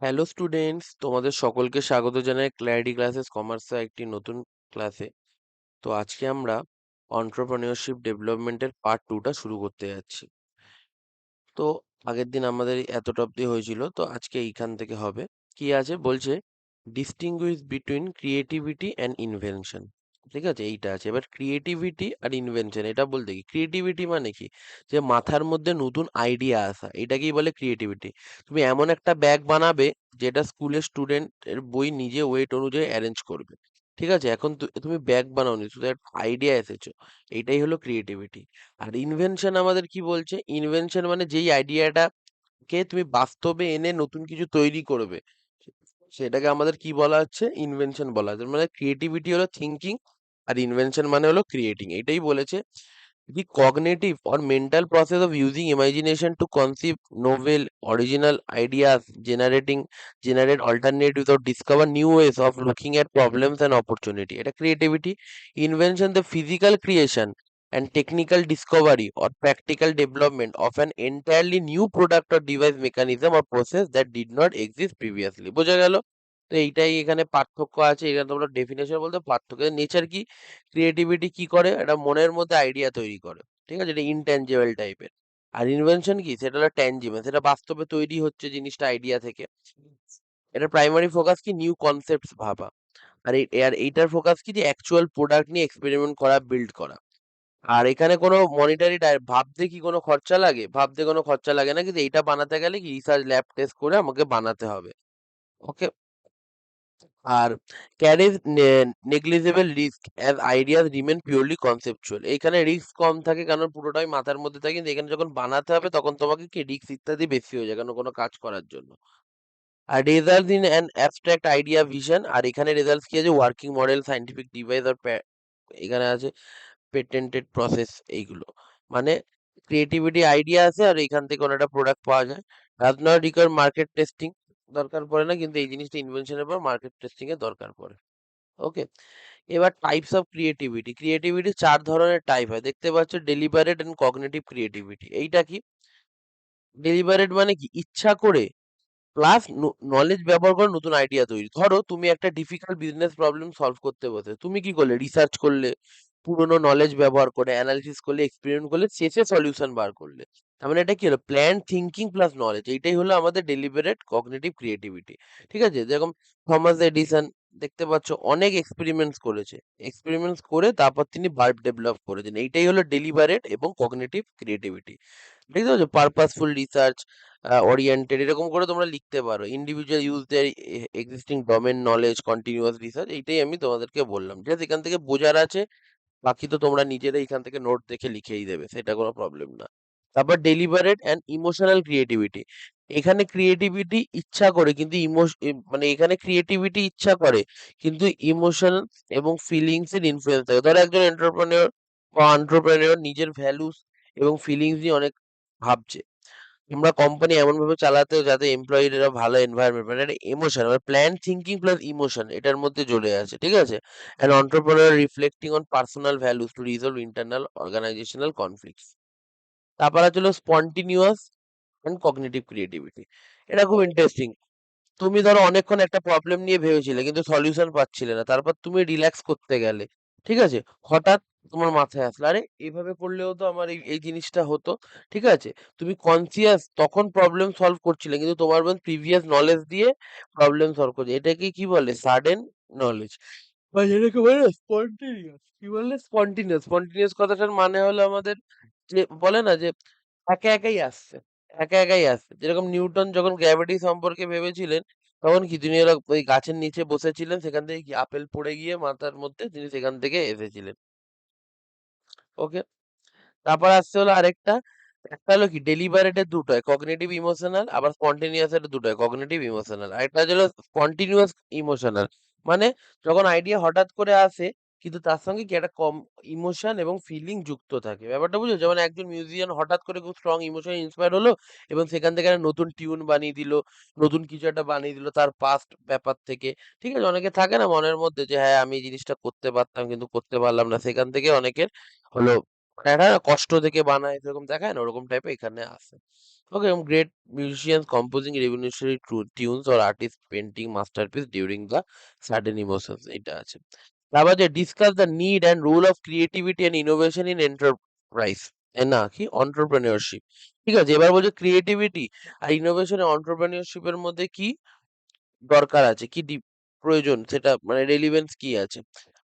Hello students, তোমাদের সকলকে স্বাগত জানাই ক্ল্যারিটি ক্লাসেস কমার্সের একটি নতুন ক্লাসে। তো আজকে আমরা অন্টারপ্রেনিউরশিপ ডেভেলপমেন্টের পার্ট 2টা শুরু করতে যাচ্ছি। তো আগের দিন আমাদের এতটা অবধি হয়েছিল, তো আজকে এইখান থেকে হবে। কি আছে বলছে, distinguish between creativity and invention. ঠিক আছে, এইটা আছে। এবার ক্রিয়েটিভিটি আর ইনভেনশন এটা বলতে কি, ক্রিয়েটিভিটি মানে কি, যে মাথার মধ্যে নতুন আইডিয়া আসা, এটাকেই বলে ক্রিয়েটিভিটি। তুমি এমন একটা ব্যাগ বানাবে যেটা স্কুলের স্টুডেন্টের বই নিজে ওয়েট অনুযায়ী অ্যারেঞ্জ করবে। ঠিক আছে, এখন তুমি ব্যাগ বানাওনি, শুধু একটা আইডিয়া এসেছো, এইটাই হলো ক্রিয়েটিভিটি। আর ইনভেনশন আমাদের কি বলছে, ইনভেনশন মানে যেই আইডিয়াটাকে তুমি বাস্তবে এনে নতুন কিছু তৈরি করবে, সেটাকে আমাদের কি বলা হচ্ছে, ইনভেনশন বলা হচ্ছে। মানে ক্রিয়েটিভিটি হলো থিঙ্কিং, আর ইনভেনশন মানে হলো ক্রিয়েটিং, এটাই বলেছে। The cognitive or mental process of using imagination to conceive novel, original ideas, generate alternatives or discover new ways of looking at problems and opportunity. এটা creativity. Invention, the physical creation and technical discovery or practical development of an entirely new product or device, mechanism or process that did not exist previously. বোঝা গেল? তো এইটাই এখানে পার্থক্য আছে। এখানে তোমরা ডেফিনেশন বলতে পার্থক্য, নেচার কি, ক্রিয়েটিভিটি কি করে, এটা মনের মধ্যে আইডিয়া তৈরি করে। ঠিক আছে, এটা ইনট্যাঞ্জিবল টাইপের। আর ইনভেনশন কি, সেটা হলো ট্যাঞ্জিবল, সেটা বাস্তবে তৈরি হচ্ছে জিনিসটা আইডিয়া থেকে। এটা প্রাইমারি ফোকাস কি, নিউ কনসেপ্টস ভাবা। আর এইটার ফোকাস কি, যে অ্যাকচুয়াল প্রোডাক্ট নিয়ে এক্সপেরিমেন্ট করা, বিল্ড করা। আর এখানে কোনো মনিটারি ভাবতে কি কোনো খরচা লাগে, ভাবতে কোনো খরচা লাগে না, কিন্তু এইটা বানাতে গেলে কি রিসার্চ ল্যাব টেস্ট করে আমাকে বানাতে হবে। ওকে। আর carries negligible risk as ideas remain purely conceptual. এখানে রিস্ক কম থাকে কারণ পুরোটাই মাথার মধ্যে থাকে, কিন্তু এখানে যখন বানাতে হবে তখন তোমাকে কি রিস্ক ইত্যাদি বেশি হয়ে যায় কারণ কোনো কাজ করার জন্য। আর result in an abstract idea vision, আর এখানে রেজাল্ট কি আছে, ওয়ার্কিং মডেল, সাইন্টিফিক ডিভাইস, আর এখানে আছে পেটেন্টেড প্রসেস, এইগুলো। মানে ক্রিয়েটিভিটি আইডিয়া আছে আর এখান থেকে কোনো একটা প্রোডাক্ট পাওয়া যায়। Does not require market testing, দরকার পড়ে না, কিন্তু এই জিনিসটা ইনভেনশনের পর মার্কেট টেস্টিং এর দরকার পড়ে। ওকে। এবার টাইপস অফ ক্রিয়েটিভিটি, ক্রিয়েটিভিটি 4 ধরনের টাইপ হয়, দেখতে পাচ্ছ, ডেলিবারেট এন্ড কগনিটিভ ক্রিয়েটিভিটি। এইটা কি, ডেলিবারেট মানে কি, ইচ্ছা করে প্লাস নলেজ ব্যবহার করে নতুন আইডিয়া তৈরি। ধরো তুমি একটা ডিফিকাল্ট বিজনেস প্রবলেম সলভ করতে বসে, তুমি কি করলে, রিসার্চ করলে, পুরোনো নলেজ ব্যবহার করে অ্যানালিসিস করলে, এক্সপেরিমেন্ট করলে, শেষে সলিউশন বার করলে। তার মানে এটা কি হলো, প্ল্যান, থিঙ্কিং প্লাস নলেজ, এইটাই হলো আমাদের ডেলিবারেট কগনিটিভ ক্রিয়েটিভিটি। ঠিক আছে, যেরকম থমাস এডিসন, দেখতে পাচ্ছ, অনেক এক্সপেরিমেন্টস করেছে, এক্সপেরিমেন্টস করে তারপর তিনি বাল্ব ডেভেলপ করেছেন। এইটাই হলো ডেলিবারেট এবং কগনিটিভ ক্রিয়েটিভিটি। ঠিক আছে, পারপাসফুল রিসার্চ ওরিয়েন্টেড, এরকম করে তোমরা লিখতে পারো। Individual use their existing domain knowledge, continuous research, এইটাই আমি তোমাদেরকে বললাম। ঠিক আছে, এখান থেকে বোঝার আছে, বাকি তো তোমরা নিজেরাই এখান থেকে নোট দেখে লিখেই দেবে, সেটা কোনো প্রবলেম না। তারপর ডেলিবারেট অ্যান্ড ইমোশনাল ক্রিয়েটিভিটি, এখানে ক্রিয়েটিভিটি ইচ্ছা করে কিন্তু মানে এখানে ক্রিয়েটিভিটি ইচ্ছা করে কিন্তু ইমোশন এবং ফিলিংস এর ইনফ্লুয়েন্স থাকে। ধরো একজন এন্টারপ্রেনিউর বা এন্টারপ্রেনিউর নিজের ভ্যালুস এবং ফিলিংস নিয়ে অনেক ভাবছে। তোমরা কোম্পানি এমন ভাবে চালাতে হবে যাতে এমপ্লয়িরা ভালো এনভায়রনমেন্ট, মানে একটা ইমোশন, মানে প্ল্যান, থিঙ্কিং প্লাস ইমোশন এটার মধ্যে জড়ে আছে। ঠিক আছে, an entrepreneur reflecting on personal values to resolve internal organisational conflicts. তারপর আছে হলো স্পন্টিনিউয়াস অ্যান্ড কগনিটিভ ক্রিয়েটিভিটি। এটা খুব ইন্টারেস্টিং। তুমি ধরো অনেকক্ষণ একটা প্রবলেম নিয়ে ভেবেছিলে কিন্তু সলিউশন পাচ্ছিলে না, তারপর তুমি রিল্যাক্স করতে গেলে, ঠিক আছে, হঠাৎ তোমার মাথায় আসলো, আরে এইভাবে করলেও তো আমার এই এই জিনিসটা হতো। ঠিক আছে, তুমি কনসিয়াস তখন প্রবলেম সলভ করছিলে কিন্তু তোমার প্রিভিয়াস নলেজ দিয়ে প্রবলেম সলভ করছে। এটাকে কি বলে, সাডেন নলেজ, বা যেটাকে বলে স্পন্টেনিয়াস। কি বললে, স্পন্টেনিয়াস। স্পন্টেনিয়াস কথাটার মানে হলো আমাদের, যে বলে না যে একা একাই আসছে, একা একাই আসছে। যেরকম নিউটন যখন গ্র্যাভিটি সম্পর্কে ভেবেছিলেন, তখন কি তিনি ওরা ওই গাছের নিচে বসেছিলেন, সেখান থেকে কি আপেল পড়ে গিয়ে মাথার মধ্যে, তিনি সেখান থেকে এসেছিলেন। ওকে। তারপর আসছে হলো আরেকটা, একটা হলো কি, ডেলিবারেট এর দুটো হয়, কগনিটিভ ইমোশনাল, আবার স্পন্টেনিয়াস এর দুটো হয়, কগনিটিভ ইমোশনাল। আরেকটা হলো স্পন্টিনিউয়াস ইমোশনাল, মানে যখন আইডিয়া হঠাৎ করে আসে কিন্তু তার সঙ্গে কি একটা কম ইমোশন এবং ফিলিং যুক্ত থাকে। ব্যাপারটা বুঝছো, যেমন একজন মিউজিশিয়ান হঠাৎ করে খুব স্ট্রং ইমোশন ইন্সপায়ার হলো এবং সেখান থেকে একটা নতুন টিউন বানিয়ে দিল, নতুন কিছু একটা বানিয়ে দিল তার পাস্ট ব্যাপার থেকে। ঠিক আছে, অনেকে থাকে না মনের মধ্যে যে হ্যাঁ আমি এই জিনিসটা করতে পারতাম কিন্তু করতে পারলাম না, সেখান থেকে অনেকের হলো একটা কষ্ট থেকে বানায়, এরকম দেখায় না, ওরকম টাইপের এখানে আছে। Okay, great musicians composing revolutionary tunes or artists painting masterpiece during the sudden emotions. এটা আছে। তারপর যে discuss the need and role of creativity and innovation in enterprise. এ না কি entrepreneurship। ঠিক আছে, এবার বলছে ক্রিয়েটিভিটি আর ইনোভেশন entrepreneurship এর মধ্যে কি দরকার আছে, কি প্রয়োজন, সেটা মানে রেলিভেন্স কি আছে,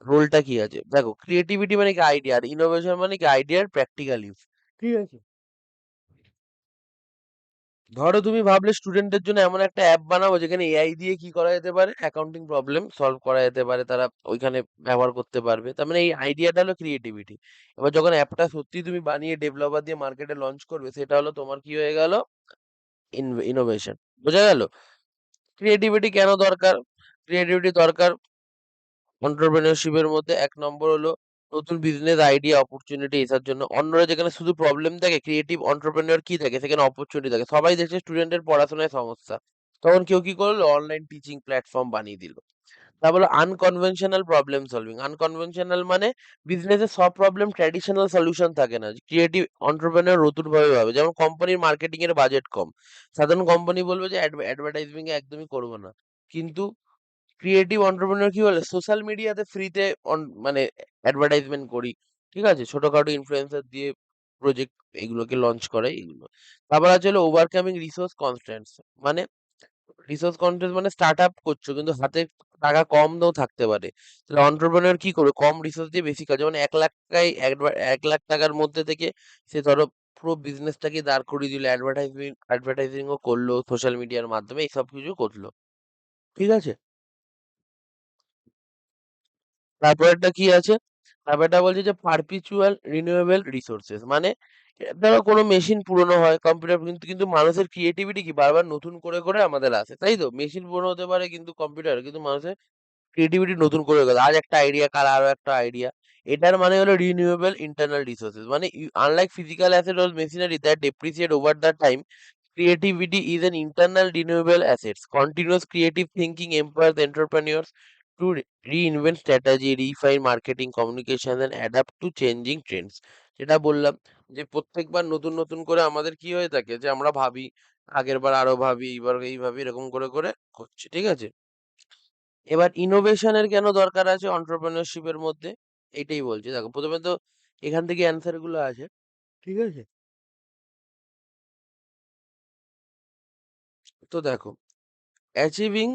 রোলটা কি আছে। দেখো, ক্রিয়েটিভিটি মানে কি আইডিয়া, আর ইনোভেশন মানে কি আইডিয়ার প্র্যাকটিক্যাল ইউজ। ঠিক আছে, ধরো তুমি ভাবলে স্টুডেন্টদের জন্য এমন একটা অ্যাপ বানাবো যেখানে এআই দিয়ে কি করা যেতে পারে, অ্যাকাউন্টিং প্রবলেম সলভ করা যেতে পারে, তারা ওইখানে ব্যবহার করতে পারবে। তার মানে এই আইডিয়াটা হলো ক্রিয়েটিভিটি। এবার যখন অ্যাপটা সত্যি তুমি বানিয়ে ডেভেলপার দিয়ে মার্কেটে লঞ্চ করবে, সেটা হলো তোমার কি হয়ে গেল, ইনোভেশন। বোঝা গেল? ক্রিয়েটিভিটি কেন দরকার? ক্রিয়েটিভিটি দরকার এন্টারপ্রেনিউরশিপের মধ্যে এক নম্বর হলো নতুন বিজনেস আইডিয়া অপরচুনিটি এসার জন্য। অন্যরা যেখানে শুধু প্রবলেম থাকে, ক্রিয়েটিভ এন্টারপ্রেনিউর কি থাকে, সেখানে অপরচুনিটি থাকে। সবাই দেখছে স্টুডেন্টের পড়াশোনায় সমস্যা, তখন কেউ কি করলো, অনলাইন টিচিং প্ল্যাটফর্ম বানিয়ে দিল। তারপর আনকনভেনশনাল প্রবলেম সলভিং। আনকনভেনশনাল মানে বিজনেসের সব প্রবলেম ট্র্যাডিশনাল সলিউশন থাকে না, ক্রিয়েটিভ এন্টারপ্রেনিউর নতুন ভাবে ভাবে। যেমন কোম্পানির মার্কেটিং এর বাজেট কম, সাধারণ কোম্পানি বলবে যে অ্যাডভার্টাইজিং একদমই করবো না। কিন্তু ক্রিয়েটিভ এন্টারপ্রেনিউর কি বলে, সোশ্যাল মিডিয়াতে ফ্রিতে মানে অ্যাডভার্টাইজমেন্ট করি। ঠিক আছে, ছোটখাটো ইনফ্লুয়েন্সার দিয়ে প্রজেক্ট এগুলোকে লঞ্চ করে এগুলো। তারপর আছে হলো ওভারকামিং রিসোর্স কনস্ট্রেন্টস। মানে রিসোর্স কনস্ট্রেন্টস মানে স্টার্ট আপ করছো কিন্তু হাতে টাকা কম দাও থাকতে পারে, তাহলে এন্টারপ্রেনিউর কি করবে, কম রিসোর্স দিয়ে বেশি কাজ। যেমন 1 লাখ টাকার মধ্যে থেকে সে ধরো পুরো বিজনেসটাকে দাঁড় করিয়ে দিল, অ্যাডভার্টাইজিংও করলো সোশ্যাল মিডিয়ার মাধ্যমে, এইসব কিছু করলো। ঠিক আছে, তারপরেরটা কি আছে, তারপরটা বলছে যে পারপিচুয়াল রিনিউয়েবল রিসোর্সেস। মানে ধরো কোনো মেশিন পুরনো হয়, কম্পিউটার, কিন্তু কিন্তু মানুষের ক্রিয়েটিভিটি কি বারবার নতুন করে করে আমাদের আসে, তাই তো? মেশিন পুরনো হতে পারে কিন্তু কম্পিউটার, কিন্তু মানুষের ক্রিয়েটিভিটি নতুন করে গেল, আজ একটা আইডিয়া, কাল আরো একটা আইডিয়া। এটার মানে হলো রিনিউয়েবল ইন্টারনাল রিসোর্সেস। মানে unlike physical asset or machinery that depreciate over the time, creativity is an internal renewable asset. Continuous creative thinking empowers entrepreneurs to reinvent strategy, refine marketing, communication, and adapt to changing trends. যেটা বললাম যে প্রত্যেকবার নতুন নতুন করে আমাদের কি হয়ে থাকে, যে আমরা ভাবি, আগের বার আরো ভাবি, এইবার এই ভাবি, এরকম করে করে হচ্ছে। ঠিক আছে, এবার ইনোভেশনের কেন দরকার আছে এন্টারপ্রেনিউরশিপের মধ্যে, এইটাই বলছি। দেখো, প্রথমে তো এখান থেকে অ্যান্সার গুলো আছে। ঠিক আছে, তো দেখো, অ্যাচিভিং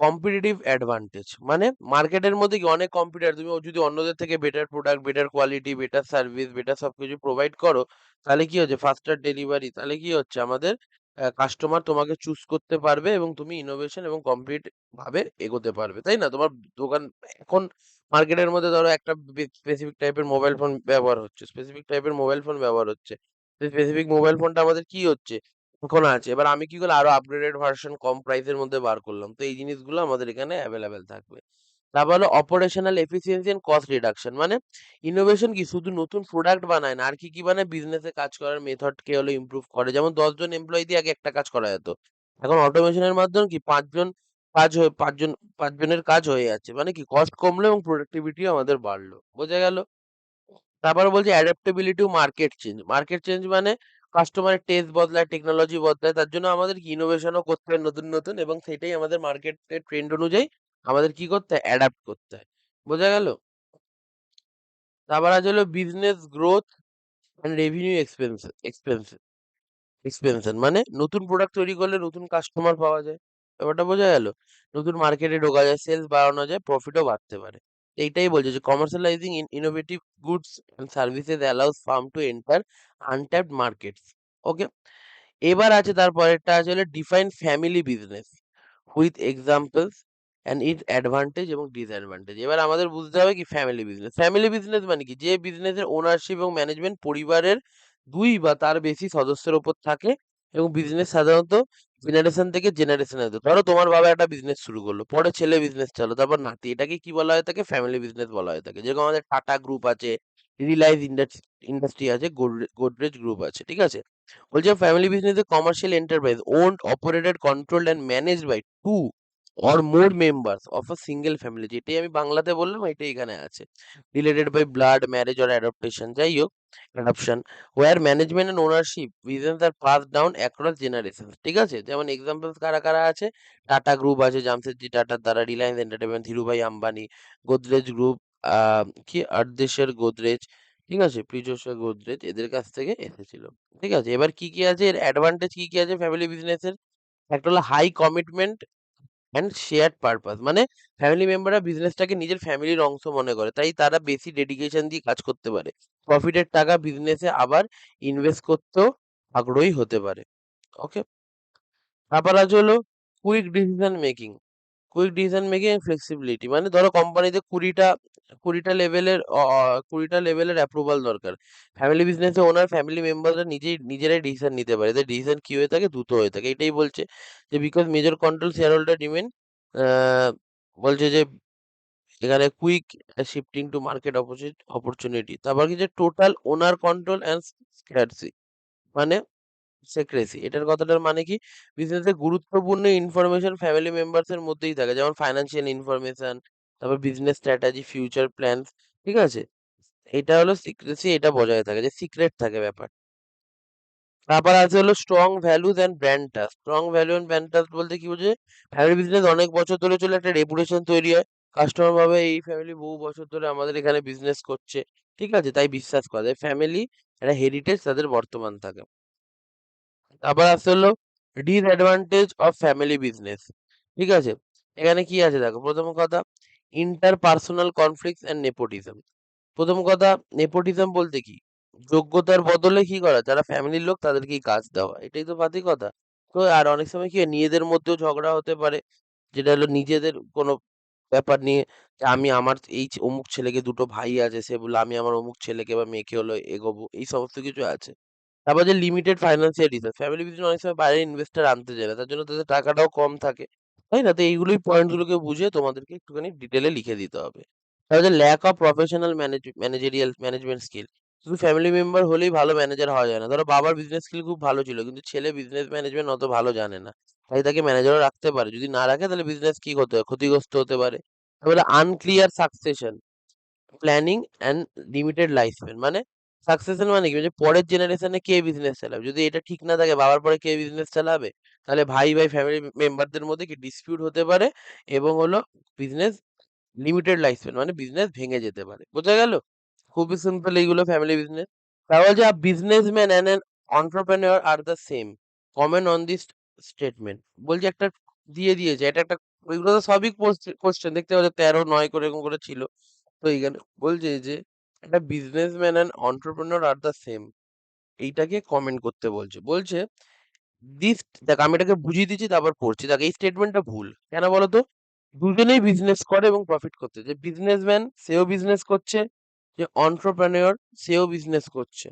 কম্পিটিটিভ অ্যাডভান্টেজ মানে মার্কেটের মধ্যে কি অনেক কম্পিউটার, তুমি যদি অন্যদের থেকে better product, better quality, better service, better সবকিছু প্রোভাইড করো, তাহলে কি হচ্ছে, ফাস্টার ডেলিভারি, তাহলে কি হচ্ছে, আমাদের কাস্টমার তোমাকে চুজ করতে পারবে এবং তুমি ইনোভেশন এবং কমপ্লিট ভাবে এগোতে পারবে, তাই না? তোমার দোকান এখন মার্কেটের মধ্যে ধরো একটা স্পেসিফিক টাইপের মোবাইল ফোন ব্যবহার হচ্ছে, স্পেসিফিক টাইপের মোবাইল ফোন ব্যবহার হচ্ছে, স্পেসিফিক মোবাইল ফোনটা আমাদের কি হচ্ছে, এখন আছে। এবার আমি কি করলাম, আরো আপগ্রেডেড ভার্সন কম প্রাইসের মধ্যে বার করলাম, তো এই জিনিসগুলো আমাদের এখানে অ্যাভেলেবেল থাকবে। তারপর হলো operational efficiency and cost reduction. মানে ইনোভেশন কি শুধু নতুন প্রোডাক্ট বানায় না, আর কি কি বানায়, বিজনেসে কাজ করার মেথড কে হলো ইমপ্রুভ করে। যেমন 10 জন এমপ্লয়ি দিয়ে আগে একটা কাজ করা যেত, এখন অটোমেশনের মাধ্যমে কি 5 জন কাজ হয়ে 5জনের কাজ হয়ে যাচ্ছে। মানে কি কস্ট কমলো এবং প্রোডাক্টিভিটিও আমাদের বাড়লো। বোঝা গেল? তারপরে বলছে adaptability to market change. Market change মানে কাস্টমারের টেস্ট বদলায়, টেকনোলজি বদলায়, তার জন্য আমাদের কি ইনোভেশনও করতে হয় নতুন নতুন, এবং সেটাই আমাদের মার্কেটের ট্রেন্ড অনুযায়ী আমাদের কি করতে হয়, অ্যাডাপ্ট করতে হয়। বোঝা গেল? তারপর আছে হলো business growth and revenue expansion. মানে নতুন প্রোডাক্ট তৈরি করলে নতুন কাস্টমার পাওয়া যায়, ব্যাপারটা বোঝা গেল? নতুন মার্কেটে ঢোকা যায়, সেলস বাড়ানো যায়, প্রফিটও বাড়তে পারে। এইটাই বলছে যে commercializing innovative goods and services allows firm to enter untapped markets. Okay, এবার আছে তারপরেরটা আছে হলো define family business with examples and its advantage এবং ডিসঅ্যাডভান্টেজ। এবার আমাদের বুঝতে হবে কি ফ্যামিলি বিজনেস। ফ্যামিলি বিজনেস মানে কি, যে বিজনেসের ওনারশিপ এবং ম্যানেজমেন্ট পরিবারের 2 বা তার বেশি সদস্যের ওপর থাকে, এবং বিজনেস সাধারণত জেনারেশন থেকে জেনারেশনে হতো। ধরো তোমার বাবা একটা বিজনেস শুরু করলো, পরে ছেলে বিজনেস চালো, তারপর নাতি, এটাকে কি বলা হয়ে থাকে, ফ্যামিলি বিজনেস বলা হয়ে থাকে। যেরকম আমাদের টাটা গ্রুপ আছে, রিলায়েন্স ইন্ডাস্ট্রি আছে, গোদরেজ গ্রুপ আছে। ঠিক আছে, বলছে family business a commercial enterprise owned operated controlled and managed by two or more members of a single family, যেটাই আমি বাংলাতে বললাম এটাই এখানে আছে, related by blood, marriage or adoption, যাই হোক adoption, where management and ownership visions are passed down across generations। ঠিক আছে, যেমন এক্সাম্পলস কারা কারা আছে, টাটা গ্রুপ আছে জামশেদজি টাটার দ্বারা, রিলায়েন্স এন্টারটেনমেন্ট ধীরুভাই আম্বানি, গোদরেজ গ্রুপ কি আর্দেশের গোদরেজ, ঠিক আছে, পৃজোসা গোদরেজ, এদের কাছ থেকে এসেছিল। ঠিক আছে, এবার কি কি আছে এর অ্যাডভান্টেজ, কি কি আছে ফ্যামিলি বিজনেসের, একটা হলো high commitment and shared purpose, মানে ফ্যামিলি মেম্বাররা বিজনেসটাকে নিজের ফ্যামিলির অংশ মনে করে, তাই তারা বেশি ডেডিকেশন দিয়ে কাজ করতে পারে, প্রফিটের টাকা বিজনেসে আবার ইনভেস্ট করতেও আগ্রহী হতে পারে। ওকে, তারপর আছে হলো quick decision making, quick decision making and flexibility, মানে ধরো কোম্পানিতে কুড়িটা লেভেলের 20টা লেভেলের অ্যাপ্রুভাল দরকার, ফ্যামিলি বিজনেসে ওনার ফ্যামিলি মেম্বাররা নিজেরাই ডিসিশন নিতে পারে, এদের ডিসিশন কি হয়ে থাকে, দ্রুত হয়ে থাকে, এটাই বলছে যে because major control share holder remain, বলছে যে এখানে quick shifting to market opportunity, তারপর কি যে টোটাল ওনার কন্ট্রোল অ্যান্ড স্ক্যারসি, মানে সেক্রেসি, এটার কথাটার মানে কি, বিজনেসে গুরুত্বপূর্ণ ইনফরমেশন ফ্যামিলি মেম্বার্স এর মধ্যেই থাকে, যেমন ফাইন্যান্সিয়াল ইনফরমেশন, তারপর বিজনেস স্ট্র্যাটেজি, ফিউচার প্ল্যানস, ঠিক আছে, এটা হলো সিক্রেসি, এটা বজায় থাকে, যে সিক্রেট থাকে ব্যাপার। তারপর আছে হলো strong values and brand trust, strong value and brand trust বলতে কি বোঝে, ফ্যামিলি বিজনেস অনেক বছর ধরে চলে, একটা রেপুটেশন তৈরি হয়, কাস্টমার ভাবে এই ফ্যামিলি বহু বছর ধরে আমাদের এখানে বিজনেস করছে, ঠিক আছে, তাই বিশ্বাস করা যায়, ফ্যামিলি একটা হেরিটেজ তাদের বর্তমান থাকে। আবার আসছে হলো ডিসঅ্যাডভান্টেজ অফ ফ্যামিলি বিজনেস, ঠিক আছে, এখানে কি আছে দেখো, প্রথম কথা ইন্টারপার্সোনাল কনফ্লিক্ট অ্যান্ড নেপোটিজম, প্রথম কথা নেপোটিজম বলতে কি, যোগ্যতার বদলে কি করা, যারা ফ্যামিলির লোক তাদেরকেই কাজ দেওয়া, এটাই তো পাতি কথা। তো আর অনেক সময় কি হয়, নিজেদের মধ্যেও ঝগড়া হতে পারে, যেটা হলো নিজেদের কোনো ব্যাপার নিয়ে, যে আমি আমার এই অমুক ছেলেকে, দুটো ভাই আছে, সে বললো আমি আমার অমুক ছেলেকে বা মেয়েকে হলো এগোবো, এই সমস্ত কিছু আছে। তারপর যে limited financial research, family business অনেক সময় বাইরের ইনভেস্টর আনতে চায় না, তার জন্য তাদের টাকাটাও কম থাকে, তাই না, তো এইগুলোই পয়েন্ট গুলোকে বুঝে তোমাদেরকে একটুখানি ডিটেলে লিখে দিতে হবে। তারপর যে lack of professional managerial management skill, শুধু ফ্যামিলি মেম্বার হলেই ভালো ম্যানেজার হওয়া যায় না, ধরো বাবার বিজনেস স্কিল খুব ভালো ছিল কিন্তু ছেলে বিজনেস ম্যানেজমেন্ট অত ভালো জানে না, তাই তাকে ম্যানেজারও রাখতে পারে, যদি না রাখে তাহলে বিজনেস কি হতে হয়, ক্ষতিগ্রস্ত হতে পারে। তারপরে unclear succession planning and limited life span, মানে সাকসেশন মানে কি, যে পরের জেনারেশনে কে বিজনেস চালাবে, যদি এটা ঠিক না থাকে বাবার পরে কে বিজনেস চালাবে, তাহলে ভাই ভাই ফ্যামিলি মেম্বারদের মধ্যে কি ডিসপিউট হতে পারে, এবং হলো বিজনেস লিমিটেড লাইফ স্প্যান, মানে বিজনেস ভেঙে যেতে পারে, বোঝা গেল, খুবই সিম্পল এইগুলো ফ্যামিলি বিজনেস। তাহলে যে businessman and an entrepreneur R the same, comment on this statement, বলছে একটা দিয়ে দিয়েছে, এটা একটা, ওইগুলো তো সবই কোশ্চেন দেখতে পাচ্ছ, 13, 9 করে এরকম করে ছিল, তো এইখানে বলছে যে একটা businessman and entrepreneur are the same, এইটাকে কমেন্ট করতে বলছে, বলছে দিস, দেখ আমি এটাকে বুঝিয়ে দিচ্ছি তারপর পড়ছি, দেখ এই স্টেটমেন্টটা ভুল কেন বলতো, দুজনেই বিজনেস করে এবং প্রফিট করছে, যে বিজনেসম্যান সেও বিজনেস করছে, যে অন্টারপ্রেনিউর সেও বিজনেস করছে,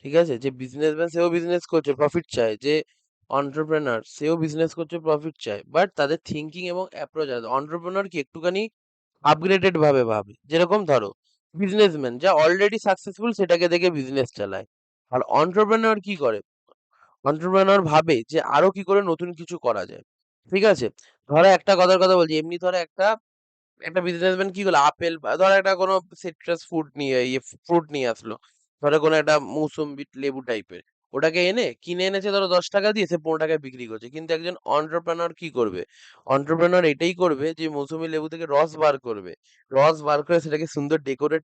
ঠিক আছে, যে বিজনেসম্যান সেও বিজনেস করছে প্রফিট চায়, যে অন্টারপ্রেনার সেও বিজনেস করছে প্রফিট চায়, বাট তাদের থিঙ্কিং এবং অ্যাপ্রোচ আলাদা, অন্টারপ্রেনার কি একটুখানি আপগ্রেডেড ভাবে ভাবে, যেরকম ধরো বিজনেসম্যান যা অলরেডি সাকসেসফুল সেটাকে দেখে বিজনেস চালায়, আর অন্টারপ্রেনার কি করে, অন্টারপ্রেনার ভাবে যে আরো কি করে নতুন কিছু করা যায়, ঠিক আছে, ধরো একটা কথার কথা বলছি, এমনি ধরো একটা একটা বিজনেসম্যান কি করলো, আপেল ধরো একটা কোনো সিট্রাস ফুড নিয়ে ফ্রুট নিয়ে আসলো, ধরো কোনো একটা মৌসুম্বি লেবু টাইপের, ওটাকে এনে কিনে এনেছে ধরো 10 টাকা দিয়ে, সে 15 টাকায় বিক্রি করছে, কিন্তু একজন অন্টারপ্রেনার কি করবে, অন্টারপ্রেনার এটাই করবে যে মৌসুমী লেবু থেকে রস বার করবে, রস বার করে সেটাকে সুন্দর ডেকোরেট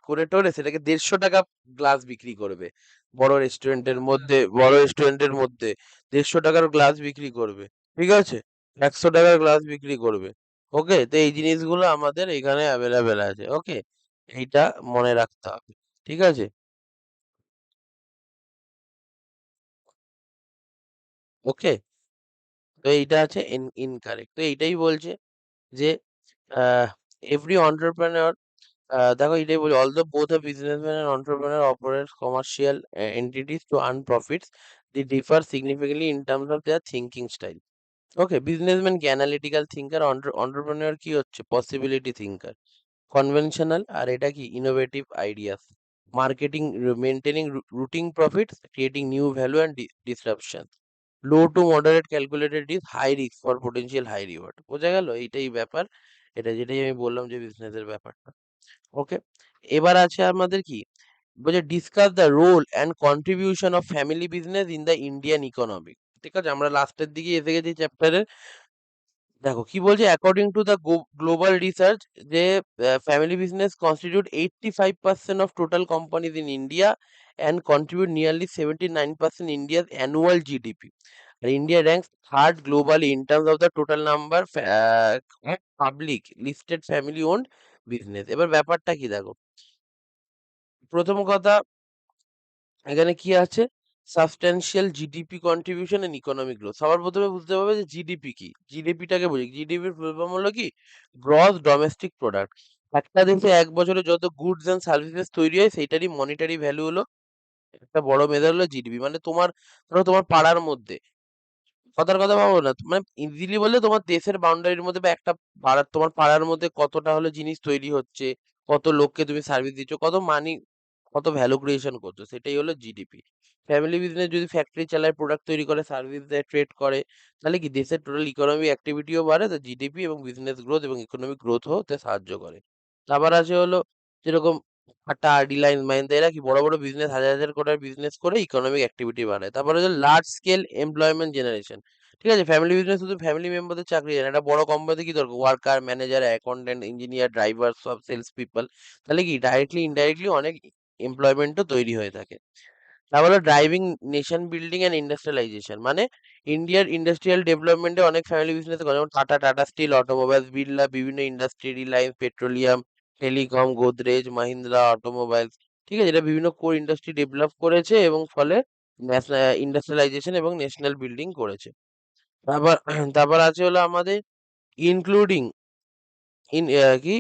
করে টোরে সেটাকে 150 টাকা গ্লাস বিক্রি করবে, বড় রেস্টুরেন্টের মধ্যে 150 টাকার গ্লাস বিক্রি করবে, ঠিক আছে, 100 টাকার গ্লাস বিক্রি করবে। ওকে, তো এই জিনিসগুলো আমাদের এখানে অ্যাভেলেবেল আছে, ওকে, এইটা মনে রাখতে হবে, ঠিক আছে, ওকে, তো এইটা আছে ইনকারেক্ট, তো এইটাই বলছে যে এভরি অন্টারপ্রেনার, দেখো এটাই বলি, although both a businessman and entrepreneur operates commercial entities to earn profits, they differ significantly in terms of their thinking style. Okay, businessman কি অ্যানালিটিক্যাল থিঙ্কার, অন্টারপ্রেনার কি হচ্ছে পসিবিলিটি থিঙ্কার, কনভেনশনাল, আর এটা কি innovative ideas, marketing, maintaining routing profits, creating new value and disruption. Low to moderate calculated risk, high risk for potential high reward. বোঝা গেল? এইটাই ব্যাপার। এটা যেটাই আমি বললাম যে বিজনেসের ব্যাপারটা। ওকে, এবার আছে আমাদের কি বলছে, discuss the role and contribution of family business in the Indian economy. ঠিক আছে, আমরা লাস্টের দিকে এসে গেছি চ্যাপ্টারের। দেখো কি বলছে, according to the global research, যে family business constitute 85% of total companies in India and contribute nearly 79% ইন্ডিয়ার অ্যানুয়াল জিডিপি। আর India ranks third globally in terms of the total number of public listed family owned business. এবার ব্যাপারটা কি দেখো, প্রথম কথা এখানে কি আছে, substantial GDP contribution and economic growth. সবার প্রথমে বুঝতে হবে যে জিডিপি কি। জিডিপিটাকে বুঝি, জিডিপির ফুল ফর্ম হলো কি, গ্রস ডোমেস্টিক প্রোডাক্ট। একটা দেশে এক বছরে যত গুডস এন্ড সার্ভিসেস তৈরি হয় সেইটারই মনিটারি ভ্যালু হলো, একটা বড় মেজার হলো জিডিপি। মানে তোমার, ধরো তোমার পাড়ার মধ্যে, কথার কথা ভাবো না, মানে ইজিলি বললে তোমার দেশের বাউন্ডারির মধ্যে বা একটা পাড়ার, তোমার পাড়ার মধ্যে কতটা হলো জিনিস তৈরি হচ্ছে, কত লোককে তুমি সার্ভিস দিচ্ছ, কত মানি, কত ভ্যালু ক্রিয়েশন করছো, সেটাই হলো জিডিপি। ফ্যামিলি বিজনেস যদি ফ্যাক্টরি চালায়, প্রোডাক্ট তৈরি করে, সার্ভিস দেয়, ট্রেড করে, তাহলে কি দেশের টোটাল ইকোনমিক অ্যাক্টিভিটিও বাড়ে, তো জিডিপি এবং বিজনেস গ্রোথ এবং ইকোনমিক গ্রোথ হতে সাহায্য করে। আবার আছে হলো, যেরকম টাটা, রিলায়েন্স, মাহিন্দ্রা, এরা কি বড় বড় বিজনেস, হাজার হাজার কোটির বিজনেস করে ইকোনমিক অ্যাক্টিভিটি বাড়ায়। তারপরে হচ্ছে লার্জ স্কেল এমপ্লয়মেন্ট জেনারেশন। ঠিক আছে, ফ্যামিলি বিজনেস শুধু ফ্যামিলি মেম্বারদের চাকরি দেয় না, একটা বড় কোম্পানিতে কি দরকার, worker, manager, accountant, engineer, driver, সব সেলস পিপল। তাহলে কি ডাইরেক্টলি ইনডাইরেক্টলি অনেক এমপ্লয়মেন্টও তৈরি হয়ে থাকে। তারপরে driving nation building and industrialization, মানে ইন্ডিয়ার ইন্ডাস্ট্রিয়াল ডেভেলপমেন্টে অনেক ফ্যামিলি বিজনেস করে, যেমন টাটা, টাটা স্টিল, অটোমোবাইলস, বিড়লা, বিভিন্ন industry, Reliance petroleum, telecom, Godrej, Mahindra automobiles. ঠিক আছে, এটা বিভিন্ন কোর ইন্ডাস্ট্রি ডেভেলপ করেছে এবং ফলে ন্যাশনাল ইন্ডাস্ট্রিয়ালাইজেশন এবং ন্যাশনাল বিল্ডিং করেছে। তারপর তারপর আছে হলো আমাদের ইনক্লুডিং ইন কি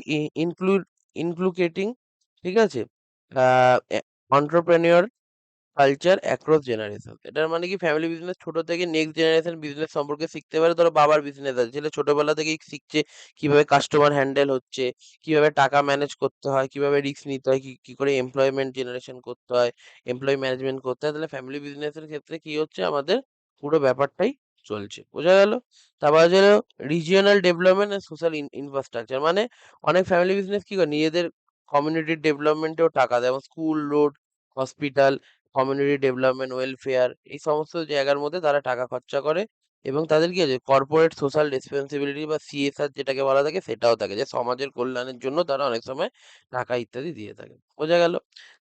ইনক্লুড ইনক্লুকেটিং, ঠিক আছে, অন্টারপ্রেনিউর কালচার অ্যাক্রস জেনারেশন। এটার মানে কি, ফ্যামিলি বিজনেস ছোট থেকে নেক্সট জেনারেশন বিজনেস সম্পর্কে শিখতে পারে। ধরো বাবার বিজনেস আছে, ছেলে ছোটবেলা থেকেই শিখছে কিভাবে কাস্টমার হ্যান্ডেল হচ্ছে, কিভাবে টাকা ম্যানেজ করতে হয়, কিভাবে রিস্ক নিতে হয়, কি কি করে এমপ্লয়মেন্ট জেনারেশন করতে হয়, এমপ্লয় ম্যানেজমেন্ট করতে হয়। তাহলে ফ্যামিলি বিজনেসের ক্ষেত্রে কি হচ্ছে, আমাদের পুরো ব্যাপারটাই চলছে। বোঝা গেল? তারপর হচ্ছে regional development and social infrastructure, মানে অনেক ফ্যামিলি বিজনেস কি করে, নিজেদের কমিউনিটির ডেভেলপমেন্টেও টাকা দেয়, যেমন school, road, hospital, community development, welfare, এই সমস্ত জায়গার মধ্যে তারা টাকা খরচা করে। এবং তাদের কি আছে, কর্পোরেট সোশ্যাল রেসপন্সিবিলিটি বা সিএসআর যেটাকে বলা থাকে, সেটাও থাকে, যে সমাজের কল্যাণের জন্য তারা অনেক সময় টাকা ইত্যাদি দিয়ে থাকে। বোঝা গেল?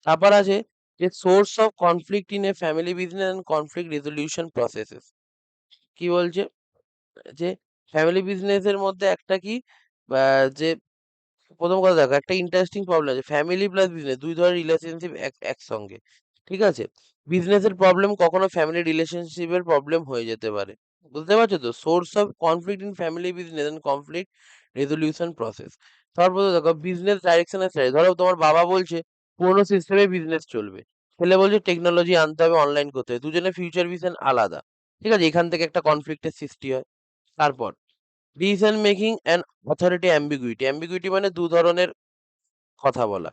তারপর আছে যে source of conflict in a family business and conflict resolution processes. কি বলছে, যে ফ্যামিলি বিজনেসের মধ্যে একটা কি, যে প্রথম কথা দেখো, একটা ইন্টারেস্টিং প্রবলেম আছে, ফ্যামিলি প্লাস বিজনেস দুই ধরনের রিলেশনশিপ একসঙ্গে। ঠিক আছে, বিজনেসের প্রবলেম কখনো ফ্যামিলি রিলেশনশিপের প্রবলেম হয়ে যেতে পারে। বুঝতে পারছো তো? Source of conflict in family business and conflict resolution process. তারপর দেখো বিজনেস ডাইরেকশন এর স্টাডি। ধরো তোমার বাবা বলছে পুরোনো সিস্টেমে বিজনেস চলবে, ছেলে বলছে টেকনোলজি আনতে হবে, অনলাইন করতে হবে, দুজনের ফিউচার ভিশন আলাদা। ঠিক আছে, এখান থেকে একটা কনফ্লিক্টের সৃষ্টি হয়। তারপর decision making and authority ambiguity. Ambiguity মানে দু ধরনের কথা বলা।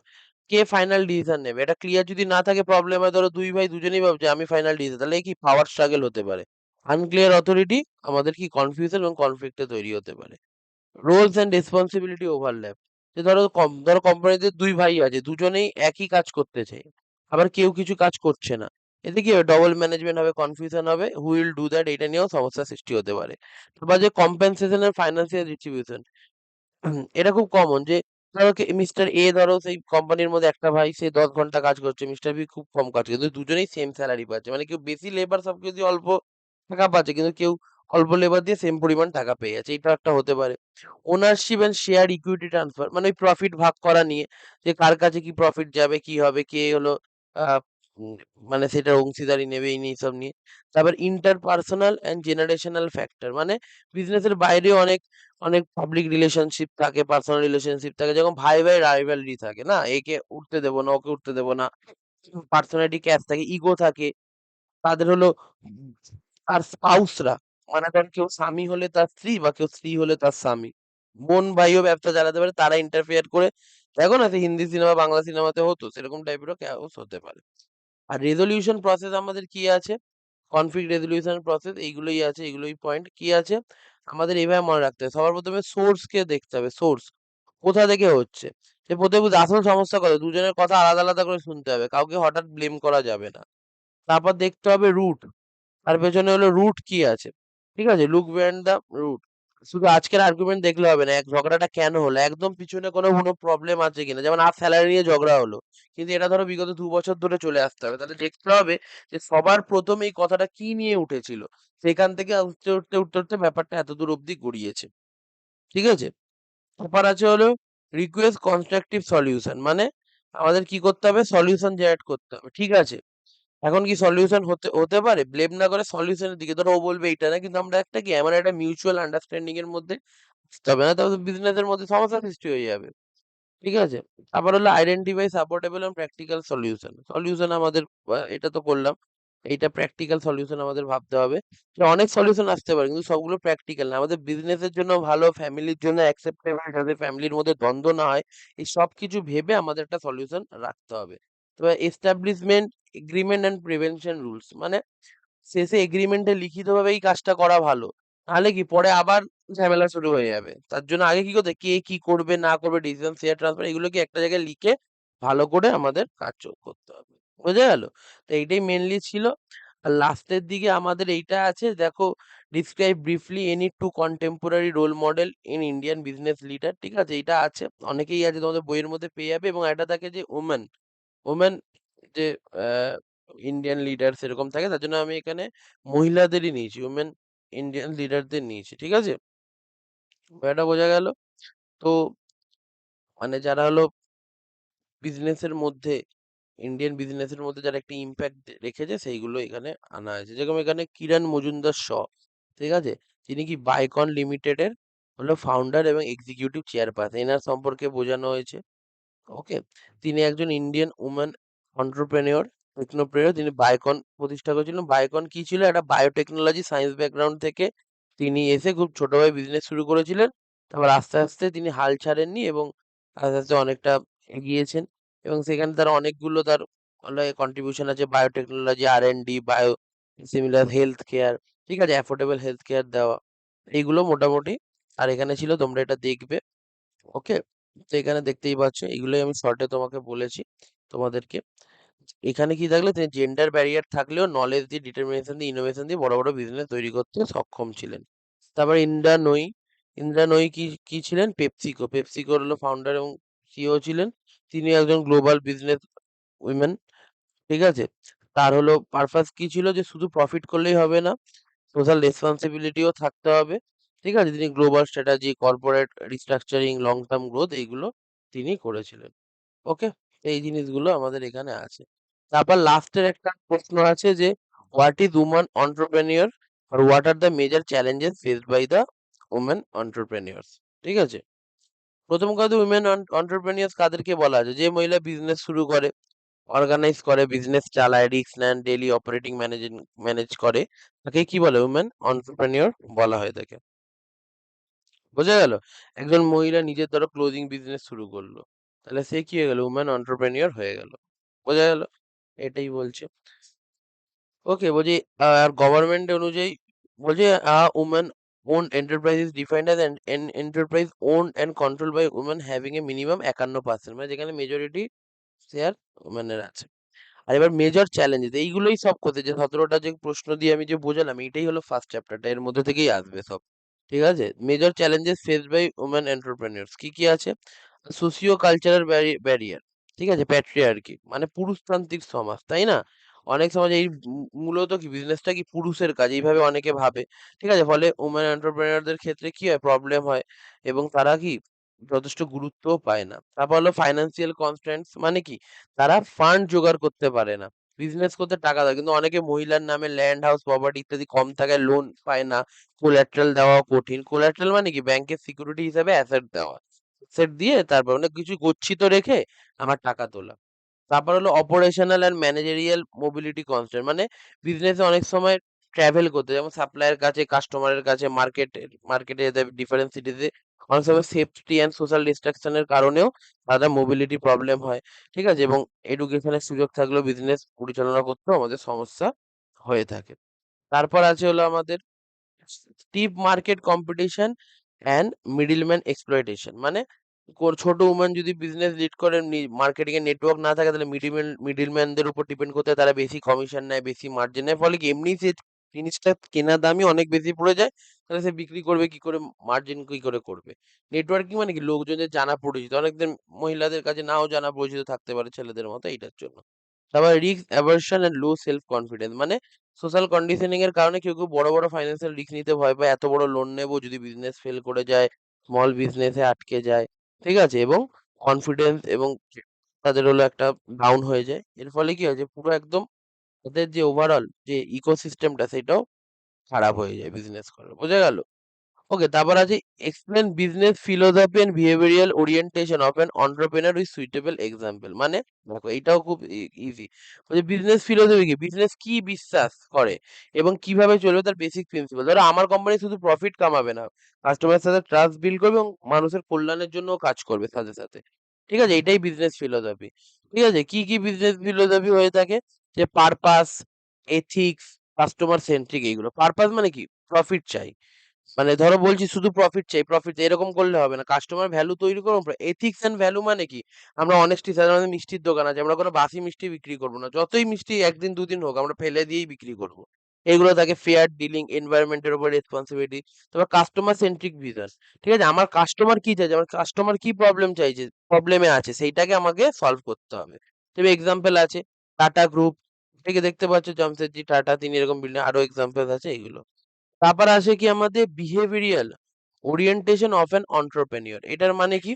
কে ফাইনাল ডিসিশন নেবে, এটা ক্লিয়ার যদি না থাকে প্রবলেম হয়। ধরো দুই ভাই দুজনেই ভাবছে আমি ফাইনাল ডিসিশন, তাহলে কি পাওয়ার স্ট্রাগল হতে পারে। আনক্লিয়ার অথরিটি আমাদের কি কনফিউশন এবং কনফ্লিক্টে তৈরি হতে পারে। রোলস এন্ড রেসপন্সিবিলিটি ওভারল্যাপ, যে ধরো কোম্পানিতে দুই ভাই আছে, দুজনেই একই কাজ করতে চায়, আবার কেউ কিছু কাজ করছে না, এতে কি হবে, ডবল ম্যানেজমেন্ট হবে, কনফিউশন হবে, হু উইল ডু দ্যাট, এটা নিয়েও সমস্যার সৃষ্টি হতে পারে। বা যে কম্পেনসেশন এর ফাইন্যান্সিয়াল ডিস্ট্রিবিউশন, এটা খুব কমন, যে ধরো মিস্টার এ, ধরো সেই কোম্পানির মধ্যে একটা ভাই, সে 10 ঘন্টা কাজ করছে, মিস্টার বি খুব কম কাজ করে, কিন্তু দুজনেই সেম স্যালারি পাচ্ছে। মানে কেউ বেশি লেবার, সব কেউ দিয়ে অল্প টাকা পাচ্ছে, কিন্তু কেউ অল্প লেবার দিয়ে সেম পরিমাণ টাকা পেয়ে যাচ্ছে, এটা একটা হতে পারে। Ownership and share equity transfer, মানে ওই প্রফিট ভাগ করা নিয়ে, যে কার কাছে কি প্রফিট যাবে, কি হবে, কে হলো আহ উম, মানে সেটা অংশীদারি নেবে, এই নিয়ে সব নিয়ে। তারপর ইন্টারপার্সোনাল এন্ড জেনারেশনাল ফ্যাক্টর, মানে বিজনেসের বাইরেও অনেক অনেক পাবলিক রিলেশনশিপ থাকে, পার্সোনাল রিলেশনশিপ থাকে, যেমন ভাই ভাই রাইভালরি থাকে না, একে উঠতে দেবো না, ওকে উঠতে দেবো না, পার্সোনালিটি ক্যাচ থাকে, ইগো থাকে। তাদের হলো তার স্পাউসরা, মানে ধর কেউ স্বামী হলে তার স্ত্রী, বা কেউ স্ত্রী হলে তার স্বামী, বোন ভাইও ব্যবসা চালাতে পারে, তারা ইন্টারফেয়ার করে। দেখো না, সেই হিন্দি সিনেমা, বাংলা সিনেমাতে হতো, সেরকম টাইপেরও কেউ হতে পারে। আর রেজলিউশন প্রসেস আমাদের কি আছে, কনফ্লিক্ট রেজলিউশন প্রসেস, এইগুলোই আছে, এগুলোই পয়েন্ট। কি আছে আমাদের এইভাবে মনে রাখতে হবে, সবার প্রথমে সোর্সকে দেখতে হবে, সোর্স কোথা থেকে হচ্ছে। সে প্রথমে আসল সমস্যা কথা, দুজনের কথা আলাদা আলাদা করে শুনতে হবে, কাউকে হঠাৎ ব্লেম করা যাবে না। তারপর দেখতে হবে রুট, তার পেছনে হলো রুট কি আছে। ঠিক আছে, লুক বিহাইন্ড দ্য রুট। শুধু আজকের আর্গুমেন্ট দেখলে হবে না, এক ঝগড়াটা কেন হলো, একদম পিছনে কোনো কোনো প্রবলেম আছে কিনা। যেমন আজ স্যালারি নিয়ে ঝগড়া হলো, কিন্তু এটা ধরো বিগত 2 বছর ধরে চলে আসতে হবে, তাহলে দেখতে হবে যে সবার প্রথমে এই কথাটা কি নিয়ে উঠেছিল, সেখান থেকে উঠতে উঠতে উঠতে উঠতে ব্যাপারটা এত দূর অব্দি গড়িয়েছে। ঠিক আছে, ব্যাপার আছে হলো রিকোয়েস্ট কনস্ট্রাকটিভ সলিউশন, মানে আমাদের কি করতে হবে, সলিউশন জেনারেট করতে হবে। ঠিক আছে, এখন কি সলিউশন হতে হতে পারে, ব্লেম না করে সলিউশনের দিকে। ধরো ও বলবে এটা না, কিন্তু আমরা একটা কি এমন একটা মিউচুয়াল আন্ডারস্ট্যান্ডিং এর মধ্যে আসতে হবে, না তবে বিজনেসের মধ্যে সমস্যা সৃষ্টি হয়ে যাবে। ঠিক আছে, তারপর হলো আইডেন্টিফাই সাপোর্টেবল এবং প্র্যাকটিক্যাল সলিউশন। সলিউশন আমাদের এটা তো করলাম, এইটা প্র্যাকটিক্যাল সলিউশন আমাদের ভাবতে হবে। যে অনেক সলিউশন আসতে পারে, কিন্তু সবগুলো প্র্যাকটিক্যাল না। আমাদের বিজনেসের জন্য ভালো, ফ্যামিলির জন্য অ্যাকসেপ্টেবল, যাতে ফ্যামিলির মধ্যে দ্বন্দ্ব না হয়, এই সব কিছু ভেবে আমাদের একটা সলিউশন রাখতে হবে। তো establishment agreement and prevention rules, মানে শেষে এগ্রিমেন্টে লিখিতভাবে এই কাজটা করা ভালো, নাহলে কি পরে আবার ঝামেলা শুরু হয়ে যাবে। তার জন্য আগে কি করতে, কে কি করবে না করবে, ডিসিশন শেয়ার ট্রান্সফার, এগুলো কি একটা জায়গায় লিখে ভালো করে আমাদের কাজ করতে হবে। বোঝা গেল? তো এইটাই মেনলি ছিল। আর লাস্টের দিকে আমাদের এইটা আছে, দেখো, describe briefly any two contemporary role model in Indian business leader. ঠিক আছে, এটা আছে, অনেকেই আছে, তোমাদের বইয়ের মধ্যে পেয়ে যাবে। এবং একটা থাকে যে ওমেন, ওমেন যে ইন্ডিয়ান লিডার সেরকম থাকে, তার জন্য আমি এখানে মহিলাদেরই নিয়েছি, উমেন ইন্ডিয়ান লিডারদের নিয়েছি। ঠিক আছে, এটা বোঝা গেল। তো মানে যারা হলো বিজনেসের মধ্যে, ইন্ডিয়ান বিজনেসের মধ্যে যারা একটা ইম্প্যাক্ট রেখেছে, সেইগুলো এখানে আনা হয়েছে। যেরকম এখানে কিরণ মজুমদার শ, ঠিক আছে, তিনি কি বাইকন লিমিটেডের হলো ফাউন্ডার এবং এক্সিকিউটিভ চেয়ারপারসন, এনার সম্পর্কে বোঝানো হয়েছে। ওকে, তিনি একজন ইন্ডিয়ান উম্যান অন্টারপ্রেনিওর, টেকনোপ্রেনিওর। তিনি বায়োকন প্রতিষ্ঠা করেছিলেন। বায়োকন কি ছিল, একটা বায়োটেকনোলজি সায়েন্স ব্যাকগ্রাউন্ড থেকে তিনি এসে খুব ছোটভাবে বিজনেস শুরু করেছিলেন। তারপর আস্তে আস্তে তিনি হাল ছাড়েননি এবং আস্তে আস্তে অনেকটা এগিয়েছেন। এবং সেখানে তার অনেকগুলো তার কন্ট্রিবিউশন আছে, biotechnology, R&D, bio similar health care. ঠিক আছে, অ্যাফোর্ডেবল হেলথ কেয়ার দেওয়া, এইগুলো মোটামুটি। আর এখানে ছিল, তোমরা এটা দেখবে। ওকে, তো এখানে দেখতেই পাচ্ছ, এগুলোই আমি শর্টে তোমাকে বলেছি তোমাদেরকে। এখানে কি থাকলে, তিনি জেন্ডার ব্যারিয়ার থাকলেও নলেজ দিয়ে, ডিটারমিনেশন দিয়ে, ইনোভেশন দিয়ে বড় বড় বিজনেস তৈরি করতে সক্ষম ছিলেন। তারপর ইন্দ্রা নোই, ইন্দ্রা নোই কি কি ছিলেন, পেপসিকো, পেপসিকোর হলো ফাউন্ডার এবং সিও ছিলেন। তিনি একজন গ্লোবাল বিজনেস উইমেন। ঠিক আছে, তার হলো পারপাস কি ছিল, যে শুধু প্রফিট করলেই হবে না, সোশ্যাল রেসপন্সিবিলিটিও থাকতে হবে। ঠিক আছে, তিনি global strategy, corporate restructuring, long term growth, এইগুলো তিনি করেছিলেন। ওকে, এই জিনিসগুলো আমাদের এখানে আছে। তারপর লাস্টের একটা প্রশ্ন আছে যে হোয়াট ইজ উম্যান অন্টারপ্রেনিওর, আর what are the major challenges faced by the women entrepreneurs. ঠিক আছে, প্রথম কথা, উমেন অন্টারপ্রেনিওর্স কাদেরকে বলা আছে, যে মহিলা বিজনেস শুরু করে, অর্গানাইজ করে, বিজনেস চালায়, রিস্ক নেন, ডেইলি অপারেটিং ম্যানেজ করে, তাকে কি বলে, উমেন অন্টারপ্রেনিওর বলা হয়ে থাকে। বোঝা গেল? একজন মহিলা নিজের ধরো ক্লোজিং বিজনেস শুরু করলো, তাহলে সে কি হয়ে গেল, উম্যান এন্টারপ্রেনিউর হয়ে গেল। বোঝা গেল? এটাই বলছে। ওকে, বলছি আর গভর্নমেন্ট অনুযায়ী বলছে woman own enterprise is defined as an enterprise own and control by woman having a minimum 51%, মানে যেখানে মেজরিটি শেয়ার উম্যানের আছে। আর এবার মেজর চ্যালেঞ্জেস, এইগুলোই সব করতে, যে 17টা যে প্রশ্ন দিয়ে আমি যে বোঝালাম, এইটাই হলো ফার্স্ট চ্যাপ্টারটা, এর মধ্যে থেকেই আসবে সব। ঠিক আছে, major challenges faced by women entrepreneurs কি কি আছে, সোশিও কালচারাল ব্যারিয়ার। ঠিক আছে, প্যাট্রিয়ার্কি, মানে পুরুষতান্ত্রিক সমাজ, তাই না? অনেক সমাজ এই মূলত কি বিজনেসটা কি পুরুষের কাজ, এইভাবে অনেকে ভাবে। ঠিক আছে, ফলে উমেন এন্টারপ্রেনিউরদের ক্ষেত্রে কি হয়, প্রবলেম হয়, এবং তারা কি যথেষ্ট গুরুত্বও পায় না। তারপর হলো ফাইন্যান্সিয়াল কনস্ট্রেন্টস, মানে কি তারা ফান্ড জোগাড় করতে পারে না, বিজনেস করতে টাকা দেয়, কিন্তু অনেকে মহিলার নামে ল্যান্ড, হাউস, প্রপার্টি ইত্যাদি কম থাকায় লোন পায় না। কোল্যাটারাল দেওয়া কঠিন। কোল্যাটারাল মানে কি, ব্যাংকের সিকিউরিটি হিসেবে অ্যাসেট দেওয়া, অ্যাসেট দিয়ে তারপর অনেক কিছু গচ্ছিত রেখে আমার টাকা তোলা। তারপর হলো operational and managerial mobility constraint, মানে বিজনেসে অনেক সময় ট্রাভেল করতে, যেমন সাপ্লায়ার কাছে, কাস্টমারের কাছে, মার্কেটে ডিফারেন্ট সিটিতে, অনেক সময় সেফটি অ্যান্ড সোশ্যাল ডিস্ট্রাকশনের কারণেও তাদের মোবিলিটি প্রবলেম হয়। ঠিক আছে, এবং এডুকেশনের সুযোগ থাকলেও বিজনেস পরিচালনা করতেও আমাদের সমস্যা হয়ে থাকে। তারপর আছে হলো আমাদের steep market competition and middleman exploitation. মানে ছোট উমেন যদি বিজনেস লিড করে, মার্কেটিং এর নেটওয়ার্ক না থাকে, তাহলে মিডলম্যানদের উপর ডিপেন্ড করতে হয়, তারা বেশি কমিশন নেয়, বেশি মার্জিন নেয়, ফলে কি এমনি সে জিনিসটা কেনার দামই অনেক বেশি পড়ে যায়, তাহলে সে বিক্রি করবে কি করে, মার্জিন কি করে করবে। নেটওয়ার্কিং মানে কি, লোকজনের জানা পরিচিত, অনেকদের মহিলাদের কাছে নাও জানা পরিচিত থাকতে পারে ছেলেদের মতো, এইটার জন্য। তারপর risk aversion and low self confidence, মানে সোশ্যাল কন্ডিশনিং এর কারণে কেউ কেউ বড় বড় ফাইন্যান্সিয়াল রিস্ক নিতে ভয় পায়, এত বড় লোন নেবো যদি বিজনেস ফেল করে যায়, স্মল বিজনেসে আটকে যায়, ঠিক আছে, এবং কনফিডেন্স এবং তাদের হলো একটা ডাউন হয়ে যায়। এর ফলে কি হয় যে পুরো একদম ওদের যে ওভারঅল যে ইকোসিস্টেমটা সেটাও খারাপ হয়ে যায় বিজনেস করার, বোঝা গেল? ওকে, তারপর আছে explain business philosophy and behavioural orientation of an entrepreneur with suitable example. মানে দেখো এইটাও খুব ইজি। বিজনেস ফিলোসফি কি, বিজনেস কি বিশ্বাস করে এবং কিভাবে চলবে তার বেসিক প্রিন্সিপাল। ধরো আমার কোম্পানি শুধু প্রফিট কামাবে না, কাস্টমারের সাথে ট্রাস্ট বিল্ড করবে এবং মানুষের কল্যাণের জন্য কাজ করবে সাথে সাথে, ঠিক আছে, এটাই বিজনেস ফিলোসফি। ঠিক আছে, কি কি বিজনেস ফিলোসফি হয়ে থাকে, যে পারপাস, এথিক্স, কাস্টমার সেন্ট্রিক, এইগুলো। পারপাস মানে কি, প্রফিট চাই, মানে ধরো বলছি শুধু প্রফিট চাই, প্রফিট চাই, এরকম করলে হবে না, কাস্টমার ভ্যালু তৈরি করবো। এথিক্স এন্ড ভ্যালু মানে কি, আমরা অনেস্টি, সাধারণত মিষ্টির দোকান আছে, আমরা কোনো বাসি মিষ্টি বিক্রি করবো না, যতই মিষ্টি একদিন দুদিন হোক আমরা ফেলে দিয়েই বিক্রি করবো। এগুলো থাকে ফেয়ার ডিলিং, এনভায়রনমেন্টের উপর রেসপন্সিবিলিটি। তারপর কাস্টমার সেন্ট্রিক ভিজন, ঠিক আছে, আমার কাস্টমার কি চাইছে, আমার কাস্টমার কি প্রবলেম চাইছে, প্রবলেমে আছে, সেইটাকে আমাকে সলভ করতে হবে। তবে এক্সাম্পল আছে টাটা গ্রুপ থেকে, দেখতে পাচ্ছ জামশেদজি টাটা, তিনি এরকম বিল্ডিং, আরো এক্সাম্পল আছে এইগুলো। তারপর আসে কি আমাদের বিহেভিয়ারিয়াল ওরিয়েন্টেশন অফ অ্যান অন্টারপ্রেনিউর। এটার মানে কি,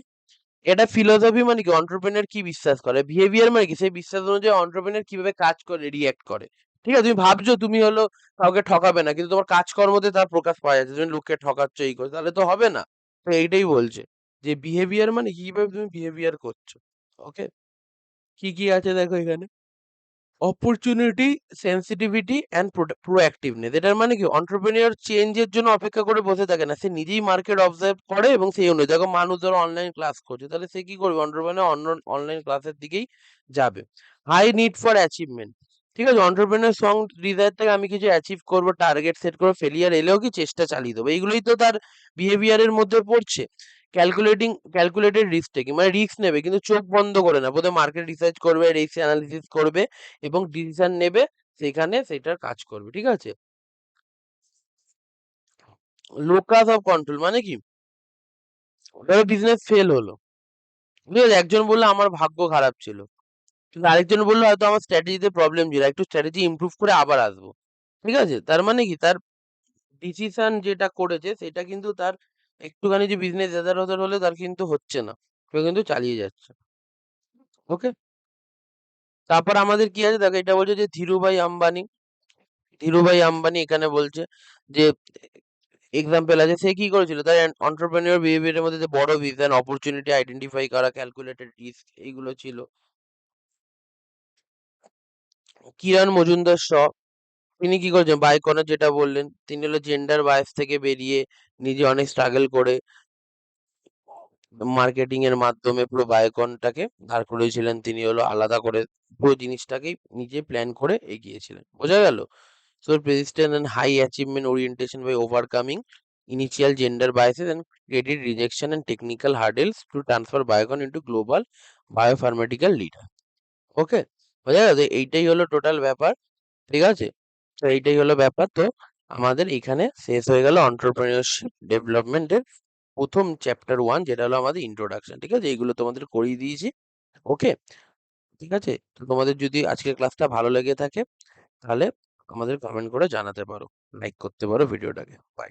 এটা ফিলোসফি মানে কি, অন্টারপ্রেনিউর কি বিশ্বাস করে, বিহেভিয়ার মানে কি, সেই বিশ্বাস অনুযায়ী অন্টারপ্রেনিউর কিভাবে কাজ করে, রিঅ্যাক্ট করে। ঠিক আছে, তুমি ভাবছো তুমি হলো কাউকে ঠকাবে না, কিন্তু তোমার কাজকর্মতে তার প্রকাশ পাওয়া যাচ্ছে, তুমি লোককে ঠকাচ্ছ এই করে, তাহলে তো হবে না। তো এইটাই বলছে যে বিহেভিয়ার মানে কি, কিভাবে তুমি বিহেভিয়ার করছো। ওকে, কি কি আছে দেখো এখানে, অপরচুনিটি, সেন্সিটিভিটি অ্যান্ড প্রোঅ্যাক্টিভনেস। এটার মানে কি, অন্টারপ্রেনিউর চেঞ্জের জন্য অপেক্ষা করে বসে থাকে না, সে নিজেই মার্কেট অবজার্ভ করে এবং সেই অনুযায়ী, দেখো মানুষ ধরো অনলাইন ক্লাস করছে, তাহলে সে কি করবে, অন্টারপ্রেনিউর অনলাইন ক্লাসের দিকেই যাবে। হাই নিড ফর অ্যাচিভমেন্ট, ঠিক আছে, অন্টারপ্রেনিউর সং ডিজায়ার থেকে আমি কিছু অ্যাচিভ করবো, টার্গেট সেট করবো, ফেলিয়ার এলেও কি চেষ্টা চালিয়ে দেবো, এইগুলোই তো তার বিহেভিয়ারের মধ্যে পড়ছে। ক্যালকুলেটেড রিস্ক টেকিং, মানে রিস্ক নেবে কিন্তু চোখ বন্ধ করে না, প্রথমে মার্কেট রিসার্চ করবে, রিস্ক অ্যানালিসিস করবে এবং ডিসিশন নেবে, সেখানে সেটার কাজ করবে, ঠিক আছে। লোকাস অফ কন্ট্রোল মানে কি, ধরো বিজনেস ফেল হলো, ঠিক আছে, একজন বললো আমার ভাগ্য খারাপ ছিল, কিন্তু আরেকজন বললো হয়তো আমার স্ট্র্যাটেজিতে প্রবলেম ছিল, একটু স্ট্র্যাটেজি ইমপ্রুভ করে আবার আসবো। ঠিক আছে, তার মানে কি, তার ডিসিশন যেটা করেছে সেটা কিন্তু তার একটুখানি যে বিজনেস এদার ওদার হলে তার কিন্তু হচ্ছে না, সে কিন্তু চালিয়ে যাচ্ছে। ওকে, তারপর আমাদের কি আছে দেখো, এটা বলছে যে ধীরুভাই আম্বানি এখানে বলছে যে এক্সাম্পল আছে, সে কি করেছিল, তার এন্টারপ্রেনিউর বিহেভিয়ারের মধ্যে যে বড় ভিশন, অপরচুনিটি আইডেন্টিফাই করা, ক্যালকুলেটেড রিস্ক, এইগুলো ছিল। কিরণ মজুমদার শ, তিনি কি করেছেন, বাইকনের যেটা বললেন, তিনি হলো জেন্ডার বায়াস থেকে বেরিয়ে নিজে অনেক স্ট্রাগল করে মার্কেটিং এর মাধ্যমে পুরো বায়োকনটাকে দাঁড় করিয়েছিলেন, তিনি হলো আলাদা করে পুরো জিনিসটাকেই নিজে প্ল্যান করে এগিয়েছিলেন, বোঝা গেল? So persistent and high achievement orientation by overcoming initial gender biases and credit rejection and technical hurdles to transfer Biocon into global biopharmaceutical leader. ওকে, বোঝা গেল? এইটাই হলো টোটাল ব্যাপার, ঠিক আছে, তো এইটাই হলো ব্যাপার। তো আমাদের এখানে শেষ হয়ে গেল অন্টারপ্রেনিউরশিপ ডেভেলপমেন্টের প্রথম চ্যাপ্টার 1, যেটা হলো আমাদের ইন্ট্রোডাকশন, ঠিক আছে, এইগুলো তোমাদের করিয়ে দিয়েছি। ওকে, ঠিক আছে, তো তোমাদের যদি আজকের ক্লাসটা ভালো লেগে থাকে তাহলে আমাদের কমেন্ট করে জানাতে পারো, লাইক করতে পারো ভিডিওটাকে। বাই।